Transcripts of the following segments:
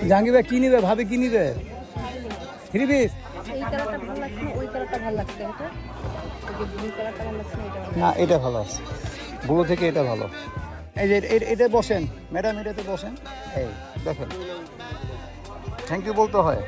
জাহাঙ্গীর ভাই কি নিবে, ভাবে কি নিবে? থ্রি পিস না, এটা ভালো আছে, ব্লু থেকে এটা ভালো। এই যে এটা বসেন ম্যাডাম, এটাতে বসেন। এই দেখেন, থ্যাংক ইউ বলতে হয়,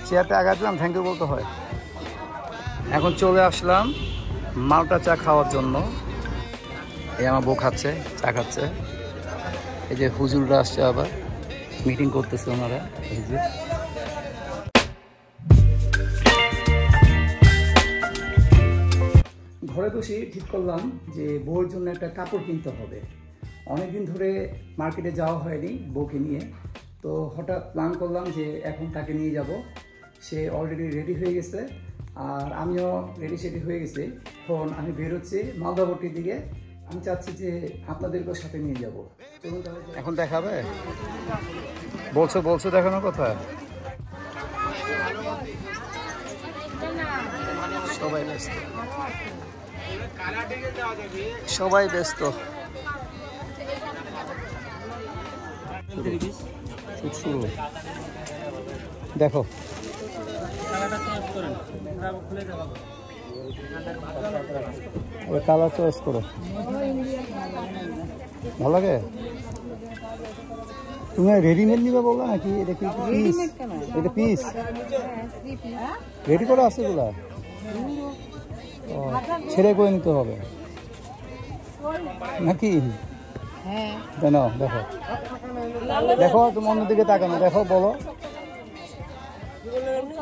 চেয়ারটা আঘাত দিলাম, থ্যাংক ইউ বলতে হয়। এখন চলে আসলাম মালটা চা খাওয়ার জন্য। এই আমার বউ খাচ্ছে, চা খাচ্ছে। এই যে হুজুররা আসছে, আবার মিটিং করতেছে ওনারা। এই যে ঘরে বসে ঠিক করলাম যে বউয়ের জন্য একটা কাপড় কিনতে হবে। অনেকদিন ধরে মার্কেটে যাওয়া হয়নি বউকে নিয়ে, তো হঠাৎ প্ল্যান করলাম যে এখন তাকে নিয়ে যাব। সে অলরেডি রেডি হয়ে গেছে, আর আমিও রেডি সেডি হয়ে গেছি। এখন আমি বেরোচ্ছি মালদাবটির দিকে। আমি চাচ্ছি যে আপনাদেরকেও সাথে নিয়ে যাব। চলুন তাহলে। এখন দেখাবে বলছো দেখানোর কথা। সবাই ব্যস্ত। শুরু দেখো, কালার চয়েস করো, ভালো লাগে। তুমি রেডিমেড নিবে বললা নাকি? এটা কি পিস? এটা পিস রেডি করা আছে এগুলা? ছেড়ে করে নিতে হবে নাকি? জানো, দেখো দেখো, তুমি অন্যদিকে তাকানো, দেখো বলো।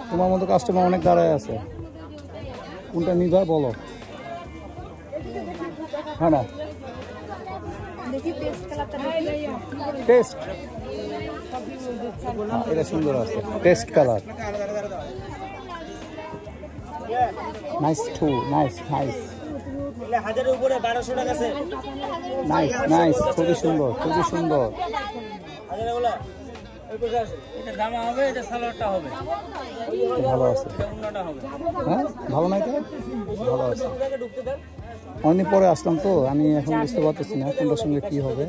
তোমার মতো কাস্টমার অনেক দাঁড়ায় আছে, কোনটা নিবা বলো। হ্যাঁ না, টেস্ট এটা সুন্দর আছে, test colour. Nice to, nice nice nice nice, খুবই সুন্দর, খুবই সুন্দর। ভালো আছে, হ্যাঁ ভালো নাই তো, ভালো আছে। অনেকদিন পরে আসলাম তো, আমি এখন বুঝতে পারতেছি না কোনটার সঙ্গে কি হবে।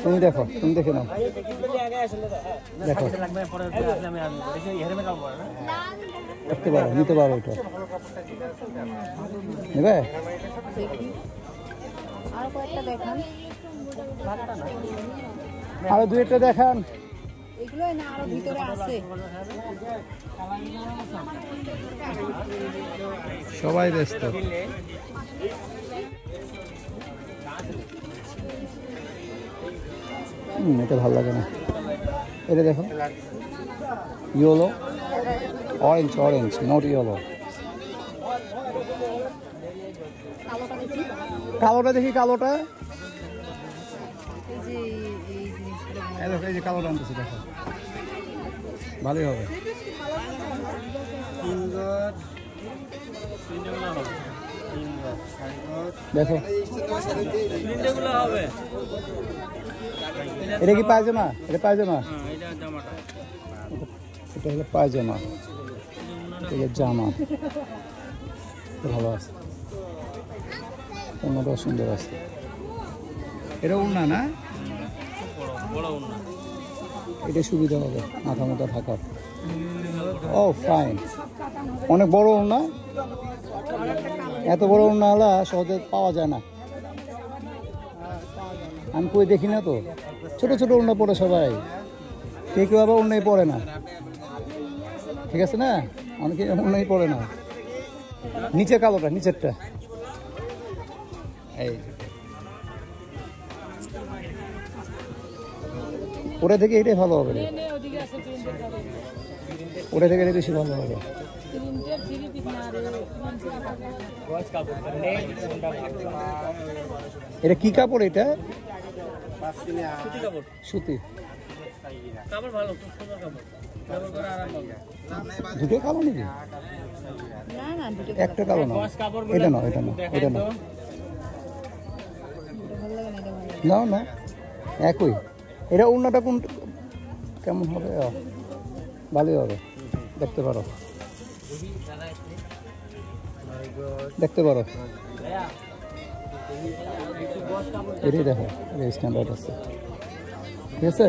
তুমি দেখো, তুমি দেখে নাও, দেখো দেখতে পারো, নিতে পারো। ওইটা নেবে? আরো দুই একটা দেখান। সবাই ব্যস্ত। এটা ভালো লাগে না, এটা দেখো, yellow, orange, orange not yellow. কালোটা দেখি, কালোটা এই যে কালোটা আনতেছি, দেখো ভালোই হবে। দেখো এটা কি পায়জামা? এটা পায়জামা, এটা হলো পায়জামা, এটা জামা, ভালো আছে, অন্যটাও সুন্দর আছে। এটা ওড়না না, এটা সুবিধা হবে মাথা মাথা ঢাকার। ও ফাইন, অনেক বড় ওড়না, এত বড় ওড়না হলা সহজে পাওয়া যায় না, আমি কই দেখি না তো। ছোট ছোট ওড়না পরে সবাই, কেউ আবার ওড়নাই পরে না, ঠিক আছে না, অনেকে ওড়নাই পরে না। নিচে কালোটা, নিচেরটা, এই ওটা থেকে এটাই ভালো হবে, ওটা থেকে এটা বেশি ভালো হবে। এটা কি কাপড়? এটা সুতি, দুটো কালো নাকি? একটা কালো না, এটা না, এটা না, এটা না, না না একই। এটা ওড়নাটা কোন কেমন হবে? ভালোই হবে, দেখতে পারো, দেখতে পারো। এটাই দেখো, স্ট্যান্ডার্ড আছে, ঠিক আছে।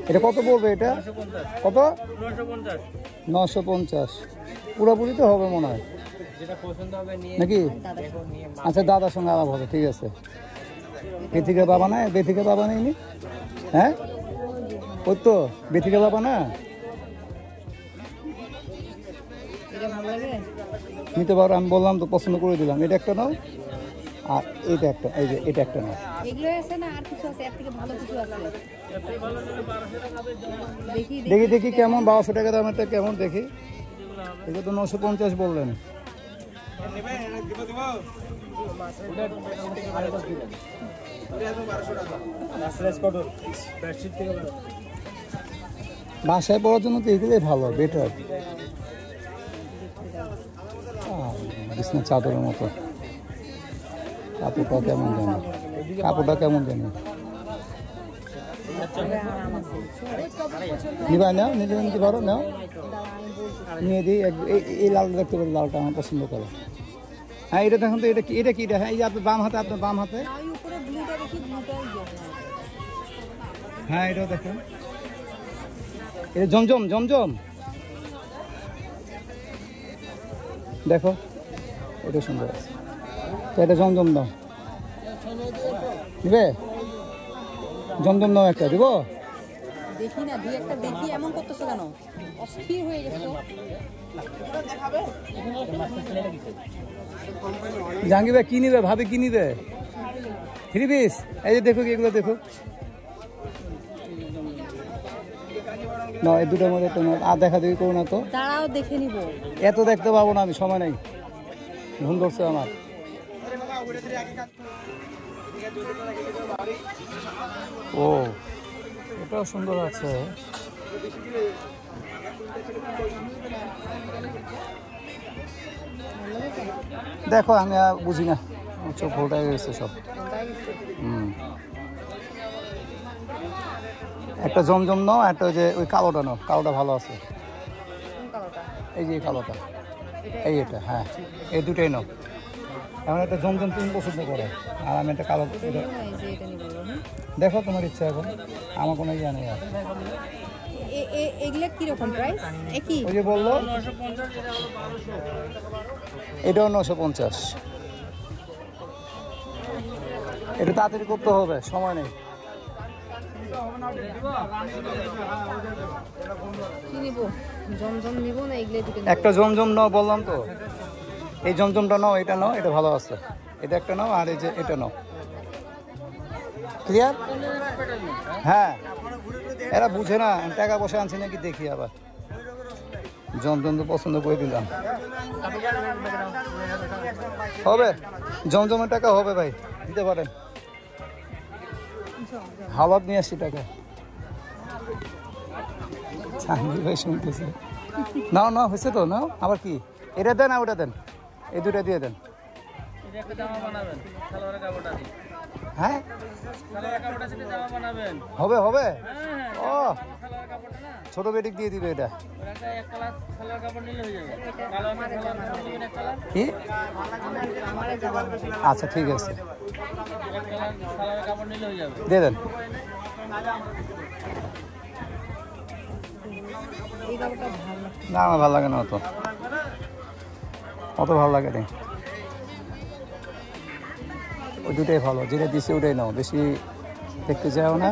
এটা কত পড়বে এটা? কত? 950। পুরোপুরি তো হবে মনে হয় নাকি? আচ্ছা, দাদার সঙ্গে আলাপ হবে, ঠিক আছে। বেথিকা বাবা না? বেথিকা বাবা নেই? হ্যাঁ, ওই তো বেথিকা বাবা না? নিতে পারো, আমি বললাম তো, পছন্দ করে দিলাম। এটা একটা নাও, আর এটা একটা, এই যে এটা একটা নাও। দেখি দেখি কেমন, 1200 টাকা দামেরটা কেমন দেখি। এটা তো 950 বললেন। বাসায় পড়ার জন্য তো এগুলোই ভালো, বেটার। বিছনা চাদরের মতো। কাপড়টা কেমন জানি, কাপড়টা কেমন জানি। নিবা নাও, নিজে নিতে পারো, নাও নিয়ে দিই। এই লালটা দেখতে পারি, লালটা আমার পছন্দ করো। হ্যাঁ, এটা দেখুন তো, এটা কি? এটা কি? এটা, হ্যাঁ, এই যে আপনার বাম হাতে, আপনার বাম হাতে। হ্যাঁ, এটাও দেখুন, এটা জমজম, জমজম দেখো, এটা সুন্দর আছে। তো এটা জমজম দাও, দিবে? জমজম দাও একটা, দিব? দেখি না, দুই একটা দেখি। এমন করতেছো কেন? অস্থির হয়ে গেছো। জাহাঙ্গীর ভাই কি নিবে? ভাবি কি নিবে? 3 পিস? এই যে দেখো, এগুলো দেখো না, এই দুটোর মধ্যে তোমার আর দেখা দেখি করো না তো। দাঁড়াও, দেখে নিব। এত দেখতে পাবো না আমি, সময় নেই, ঘুম ধরছে আমার। ও, এটাও সুন্দর আছে। দেখো, আমি আর বুঝি না, চোখ ভোল্টা গেছে সব। একটা জমজম নাও, একটা যে ওই কালোটা নাও, কালোটা ভালো আছে। এই যে কালোটা, এই এটা, হ্যাঁ, এই দুটাই নাও। এমন একটা জমজম তুমি পছন্দ করো, আর আমি একটা কালো। দেখো, তোমার ইচ্ছা এখন, আমার কোনো ইয়া নেই। এগুলা কিরকম প্রাইস? একই? ওই যে বললো, এটাও 950। এটা তাড়াতাড়ি করতে হবে, সময় নেই। কি নিব? জমজম নিব না এগুলো দুটো? একটা জমজম নাও বললাম তো, এই জমজমটা নাও, এটা নাও, এটা ভালো আছে। এটা একটা নাও, আর এই যে এটা নাও। ক্লিয়ার? হ্যাঁ, এরা বুঝে না, টাকা পয়সা আনছি নাকি দেখি। আবার জমজম তো পছন্দ করে দিলাম, হবে জমজমের টাকা হবে ভাই, দিতে পারেন। হাওয়াত নিয়ে আসছি টাকা। ভাই শুনতেছে, নাও নাও, হয়েছে তো, নাও। আবার কি? এটা দেন, আর ওটা দেন, এই দুটা দিয়ে দেন। হ্যাঁ, হবে হবে। ও, ছোট বেটিক দিয়ে দিবে এটা। কি? আচ্ছা, ঠিক আছে, দিয়ে দেন। না, আমার ভালো লাগে না অত, অত ভালো লাগে না। ওই দুটাই ভালো, যেটা দিচ্ছে ওটাই নাও, বেশি দেখতে চাও না।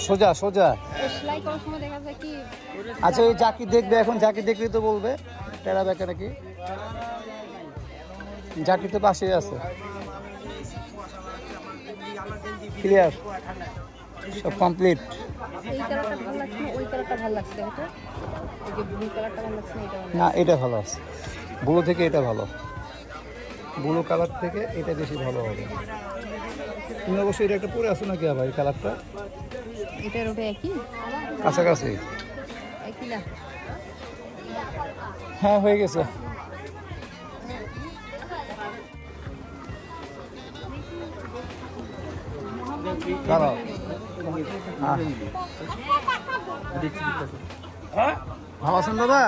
সোজা সোজা। আচ্ছা, ওই জাকির দেখবে এখন, জাকির দেখলে তো বলবে টেরা ব্যাকা নাকি। জাকির তো পাশেই আছে। ক্লিয়ার, সব কমপ্লিট। না, এটা ভালো আছে, ব্লু থেকে এটা ভালো, ব্লু কালার থেকে এটা বেশি ভালো হবে। তুমি অবশ্যই এটা একটা পরে আসো নাকি আবার এই কালারটা? এটার ওটা একই, কাছাকাছি। একই না? হ্যাঁ, হয়ে গেছে। দাঁড়াও, ভালো আছেন দাদা?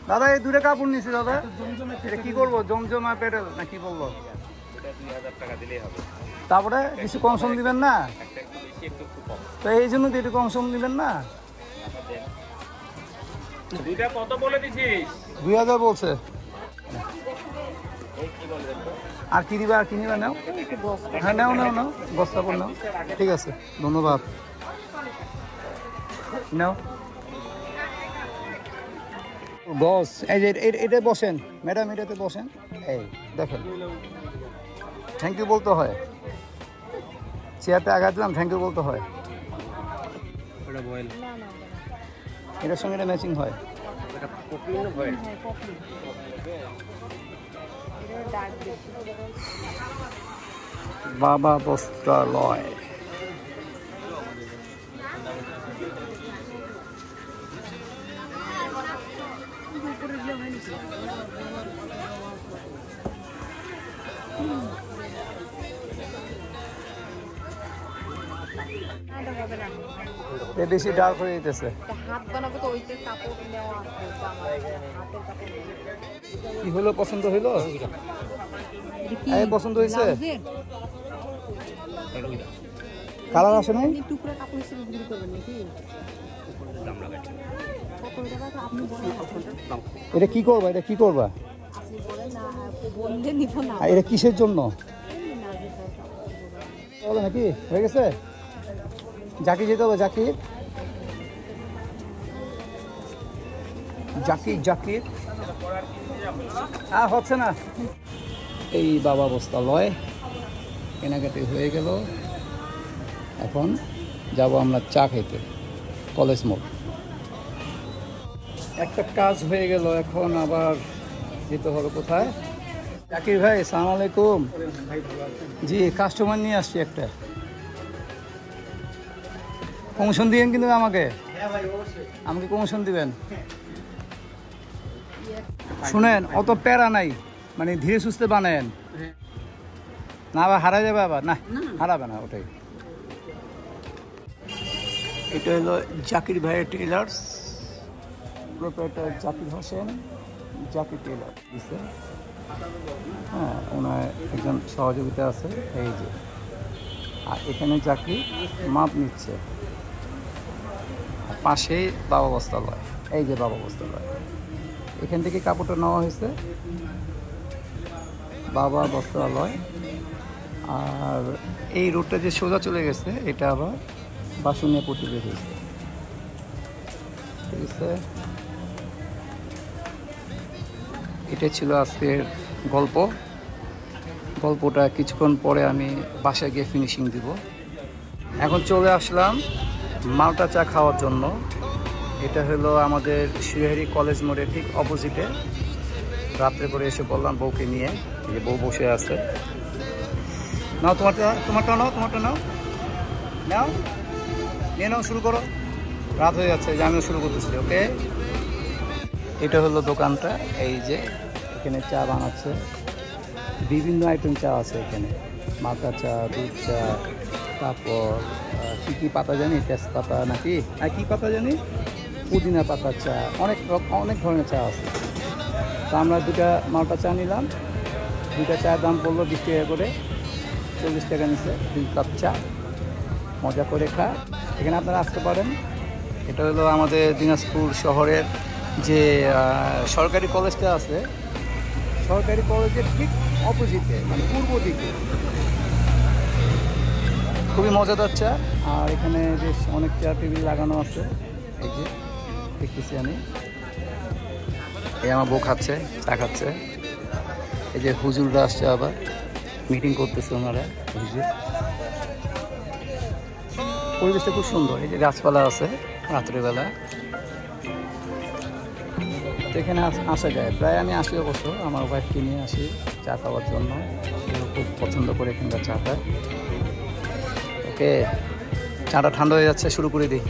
দাদা, এই দূরে কাপড় নিছি দাদা, এটা কি করবো? জমজম আর প্যাডেল না কি বলবো? তারপরে কিছু কম সম দিবেন না? তো এই জন্য তো একটু কম সম দিবেন না? 2000 বলছে। আর কি নিবা, আর কি নিবা? নাও, হ্যাঁ নাও নাও নাও, বস্তা পর নাও। ঠিক আছে, ধন্যবাদ। নাও বস, এই যে এটা বসেন ম্যাডাম, এটাতে বসেন। এই দেখেন, থ্যাংক ইউ বলতে হয়। চেয়ারটা আঘাত দিলাম, থ্যাংক ইউ বলতে হয়। এটার সঙ্গে এটা ম্যাচিং হয়। বাবা বস্ত্রালয়। বেশি ডার্ক হয়ে যেতেছে। হাত বানাবো তো ওইতে কাপড় নেওয়া আছে, হাতের কাপড়। কি হলো, পছন্দ হইলো? এই পছন্দ হয়েছে? কালার আসে নাই? টুকরা কাপড় হিসেবে বিক্রি করবেন নাকি? এটা কি করবা, এটা কি করবা? এটা কিসের জন্য নাকি হয়ে গেছে? জাকির যেতে হবে, জাকির জাকির জাকির হচ্ছে না। এই বাবা বস্ত্রালয় কেনাকাটি হয়ে গেল। এখন যাব আমরা চা খেতে, কলেজ মোড়। একটা কাজ হয়ে গেল, এখন আবার যেতে হবে কোথায়? জাকির ভাই, আসসালামু আলাইকুম। জি, কাস্টমার নিয়ে আসছি একটা। কমিশন দিবেন কিন্তু আমাকে, আমাকে কমিশন দিবেন। শুনেন, অত প্যারা নাই, মানে ধীরে সুস্থে বানায়েন না, আবার হারা যাবে। আবার না, হারাবে না। ওটাই, এটা হলো জাকির ভাইয়ের tailors, proprietor Zakir Hossain, Zakir tailor. হ্যাঁ, ওনার একজন সহযোগিতা আছে, এই যে। আর এখানে জাকির মাপ নিচ্ছে। পাশেই বাবা বস্ত্রালয়, এই যে বাবা বস্ত্রালয়। এখান থেকে কাপড়টা নেওয়া হয়েছে, বাবা বস্ত্রালয়। আর এই রোডটা যে সোজা চলে গেছে, এটা আবার বাসুনিয়া পট্টি বের হয়েছে। ঠিক আছে, এটা ছিল আজকের গল্প। গল্পটা কিছুক্ষণ পরে আমি বাসায় গিয়ে ফিনিশিং দিব। এখন চলে আসলাম মালটা চা খাওয়ার জন্য। এটা হলো আমাদের শিয়ারি কলেজ মোড়ের ঠিক অপোজিটে। রাত্রে করে এসে বললাম বউকে নিয়ে, যে বউ বসে আছে। নাও তোমারটা, তোমারটা নাও, তোমারটা নাও, নাও নিয়ে নাও, শুরু করো। রাত হয়ে যাচ্ছে, যে আমিও শুরু করতেছি। ওকে, এটা হলো দোকানটা। এই যে এখানে চা বানাচ্ছে, বিভিন্ন আইটেম চা আছে এখানে। মাথা চা, দুধ চা, তারপর কী পাতা জানি, তেজপাতা নাকি, আর কী পাতা জানি, পুদিনা পাতার চা, অনেক ধরনের চা আছে। তো আমরা দুটা মালটা চা নিলাম। দুটা চায়ের দাম পড়লো 20 টাকা করে, 40 টাকা নিচ্ছে 2 কাপ চা। মজা করে খা, এখানে আপনারা আসতে পারেন। এটা হলো আমাদের দিনাজপুর শহরের যে সরকারি কলেজটা আছে, সরকারি কলেজের ঠিক অপোজিটে, মানে পূর্ব দিকে। খুবই মজাদার চা। আর এখানে বেশ অনেক চেয়ার টেবিল লাগানো আছে, এই যে দেখতেছি আমি। এই আমার বউ খাচ্ছে, চা খাচ্ছে। এই যে হুজুররা আসছে, আবার মিটিং করতেছে ওনারা। এই যে পরিবেশটা খুব সুন্দর, এই যে গাছপালা আছে রাত্রিবেলা। তো এখানে আসা যায়, প্রায় আমি আসি অবশ্য আমার ওয়াইফকে নিয়ে আসি চা খাওয়ার জন্য। খুব পছন্দ করে এখানকার চাটা। ওকে, চাটা ঠান্ডা হয়ে যাচ্ছে, শুরু করে দিই।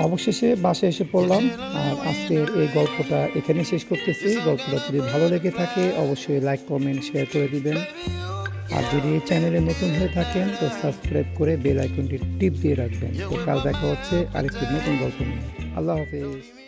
অবশেষে বাসায় এসে পড়লাম। আর আজকের এই গল্পটা এখানে শেষ করতেছি। গল্পটা যদি ভালো লেগে থাকে অবশ্যই লাইক, কমেন্ট, শেয়ার করে দিবেন। আর যদি এই চ্যানেলে নতুন হয়ে থাকেন তো সাবস্ক্রাইব করে বেল আইকনটি টিপ দিয়ে রাখবেন। তো কাল দেখা হচ্ছে আরেকটি নতুন গল্প নিয়ে। আল্লাহ হাফেজ।